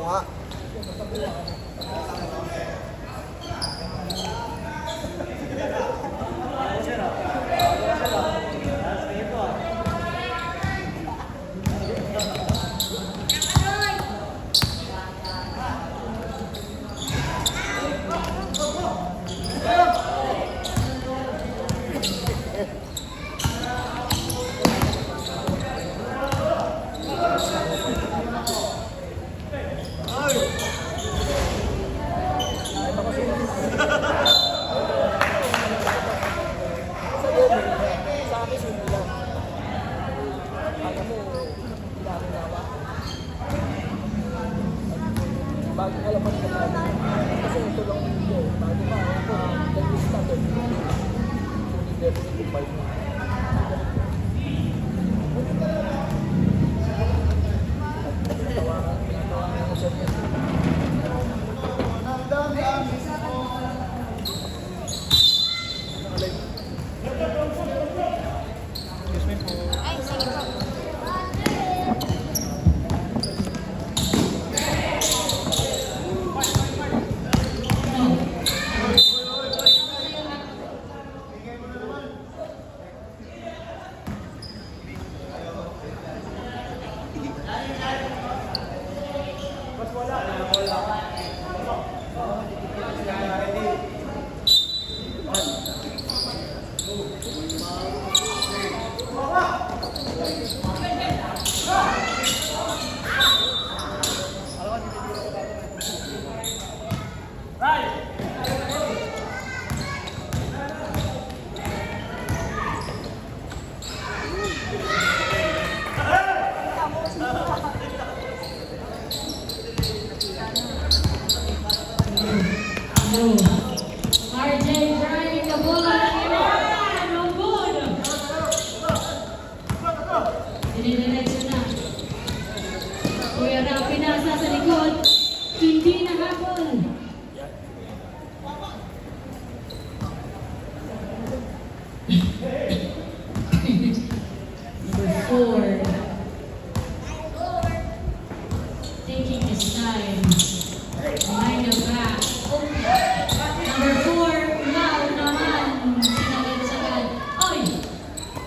nga. Bago alam mo sa mga kasi ito lang video bago pa ako nag-lista doon so definitely 5 RJ driving the ball and no good. Dinidiretso na. Kuya Rafi nasa sa likod. Hindi na habol. Number 4. Taking his time. Behind the back. Number 4, now naman. Sinagad-sagad. Oy!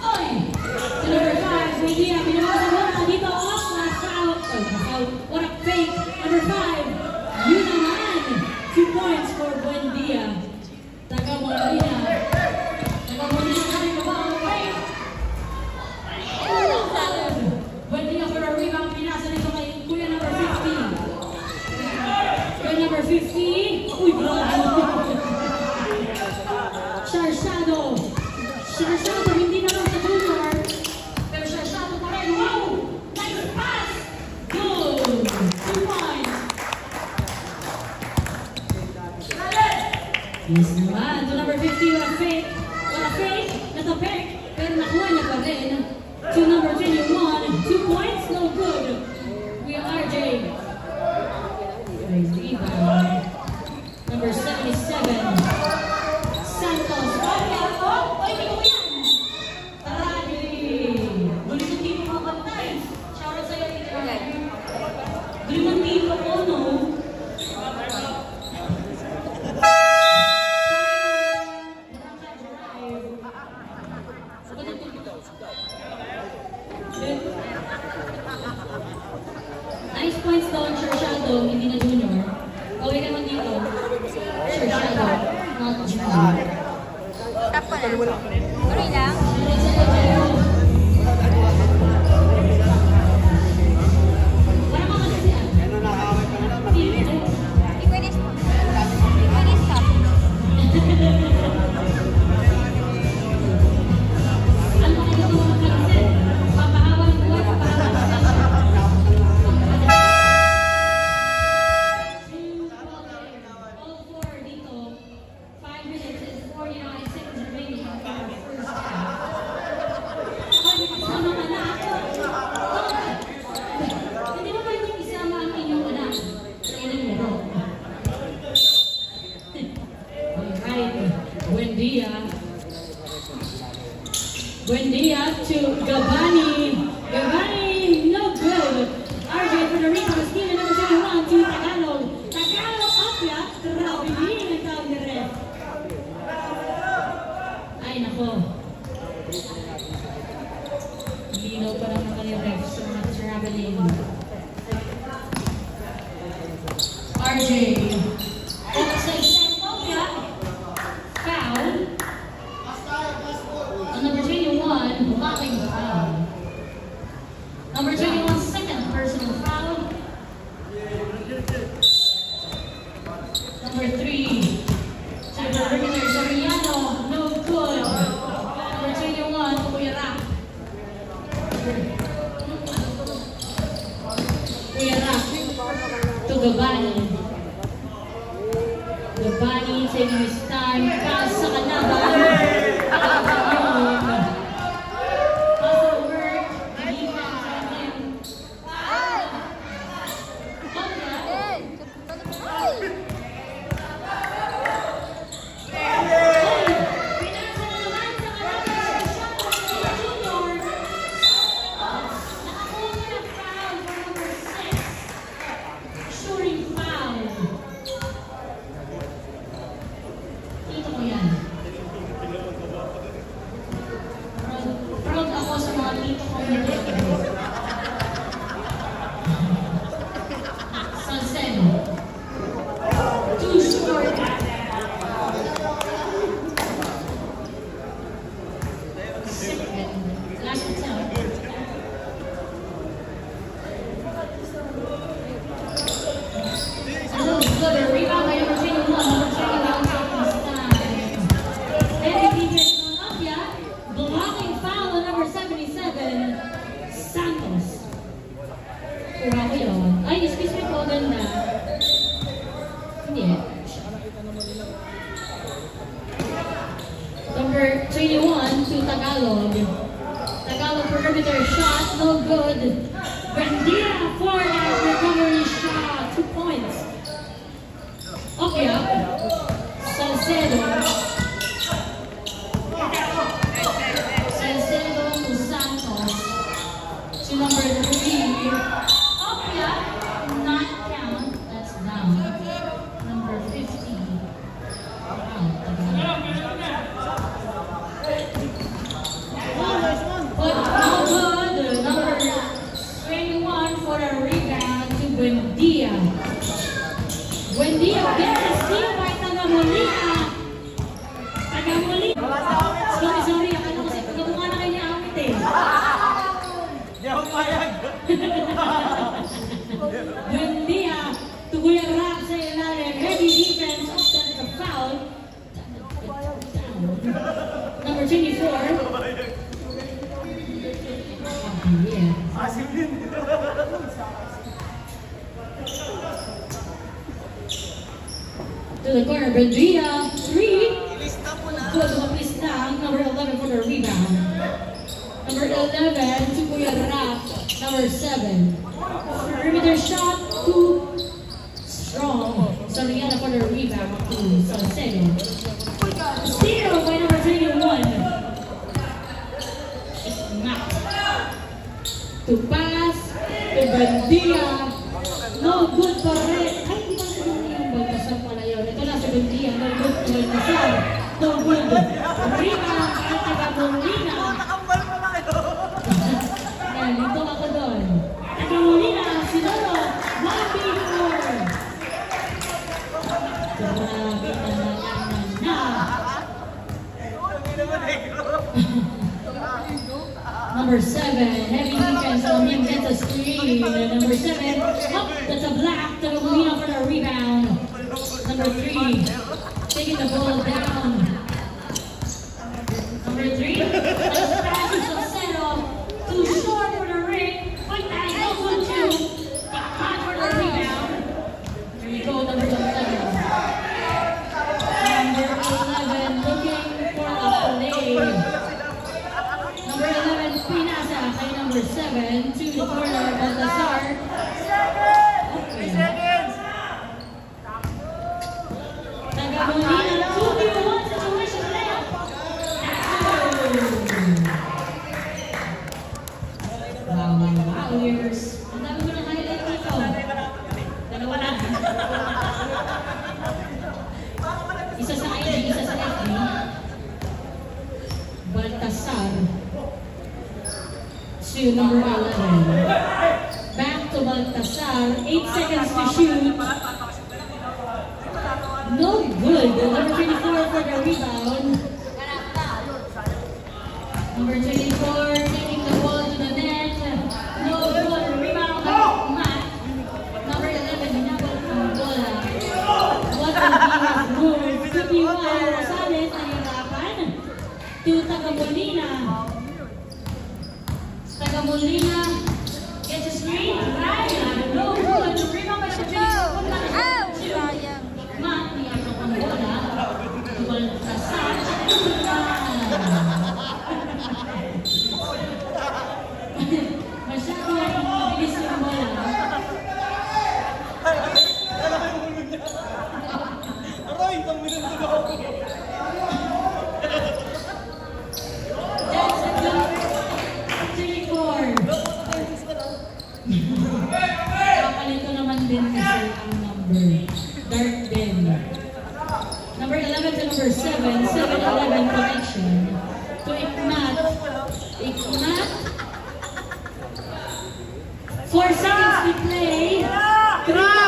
Oy! To number 5, Buendia. Pinawala mo. Dito off. Last out. Oh, what a fake. Number 5, yun naman. 2 points for Buendia. Taga-Molina. Taga-Molina kami ka ba? Okay. Buendia for a rebound. Pinasa nito kay Kuya number 50. Kuya number 50. Uy, Sharzado. Sharzado, hindi naman sa junior. Pero Sharzado pa rin. Wow! Nice pass! Good! 2 points. Yes naman. To number 50, wala fake. Wala fake. Natapik. Pero nakuha niya pa rin. To number 21, 2 points. No good. We are RJ. Nice rebound. Number 77. Santos. Oh, ay, hindi ko yan. Taragli. Gulit yung tipo mo kapatay. Shoutout sa'yo, Tito. Gulit yung tipo ko, no? Nice points doon, Sharzado. Hindi na junior. Okay naman dito. Sharzado. Not junior. Tap ko na. Tuloy lang. Wala ka kasi yan. Di pwede stop. Di pwede stop. Ano ka dito mga kalisin? Papahawan ko ay papahawan ko. All four dito. 5 minutes and 49 seconds remaining on the first half. Pwede kasama ka na ako. Hindi mo pwede isama ang inyong anak. Training mo. Alright. Buendia. Buendia to Gabani. Gabani, no good. RJ for the rebound. Steven number 21 to RJ. Offside set. Opia. Foul. On number 21, blocking foul. Number 21, second personal foul. Number 3, to the perimeter, Soriano, no good. Number 21, Kuyara. Kuyara to Gabani. Gabani taking his time, pass sa kalaban. Hustle work, defense on him. Proud ako sa mga tito kong nagkikita. Salcedo. Too short. Second. Last attempt. Hello, good. Rebound by number 21. Number 21 seconds time. Heavy defense on Opia. Blocking foul on number 77. Santos. Kura ko yun. Ay, excuse me po, ganda. Hindi eh. Number 21 to Tagalog. Tagalog perimeter shot, no good. Buendia for that recovery shot, 2 points. Okay up. Salcedo. Salcedo to Santos. To number 3. Opia, not count. That's down. Number 50. But no good. Number 21 for a rebound to Buendia. Buendia gets a steal by Tagamolina. Tagamolina. Sorry. Akala kasi pagkatunga na kayo niya awit eh. Hindi ako mayag. Buendia to Kuyara sa ilalim. Heavy defense. Offset the foul. Number 24. Yeah. To the corner, Buendia, 3. Good, mabilis lang. Number 11 for the rebound. Number 11 to Kuyara. Number 7. Perimeter shot, 2. Strong. Soriano for the rebound to Salcedo. Steal by number 21. It's not. To pass to Buendia. No good pa rin. Ay, di ba sa doon yung Baltasar pala yun? Ito na si Buendia. No good to Baltasar. No good. Rebound at Tagamolina. Yan, dito ako doon. Tagamolina, sinolo. 1v4. Number 7, heavy defense on him, gets a screen. Number 7, up, that's a black. Tagamolina for the rebound. Number 3, taking the ball down. Number 3, that's a pass to Salcedo. Too short for the ring. Fight that, no good too. Hot for the rebound. Here we go, number 11. Number 11 looking for a play. Number 11, Pinasa, kay number 7, to the corner, Baltasar. 3 seconds! Tagamolina, 2v1 situation left. Wow, years. Ang dami ko ng highlight dito. Dalawa na. Isa sa IG, isa sa FB. Baltasar. To number 11. to Baltasar. 8 seconds to shoot. No good. Number 24 for the rebound. Number 24 taking the ball to the net. No good. Rebound by Matt. Number 11, hinabot ang bola. What will be his move? To be one. Rosales ang hirapan. To Tagamolina. Tagamolina gets a screen. Ryan. No good. Rebound by the Sayang. Matt, niyakap ang bola. Tubal sa Sach. Masyado na bilis yung bola. That's a good 34. Kapalito naman din kasi ang number. Dark din. Number 11 to number 7. 7-11 connection. To Ignat. Ignat. 4 seconds to play. 3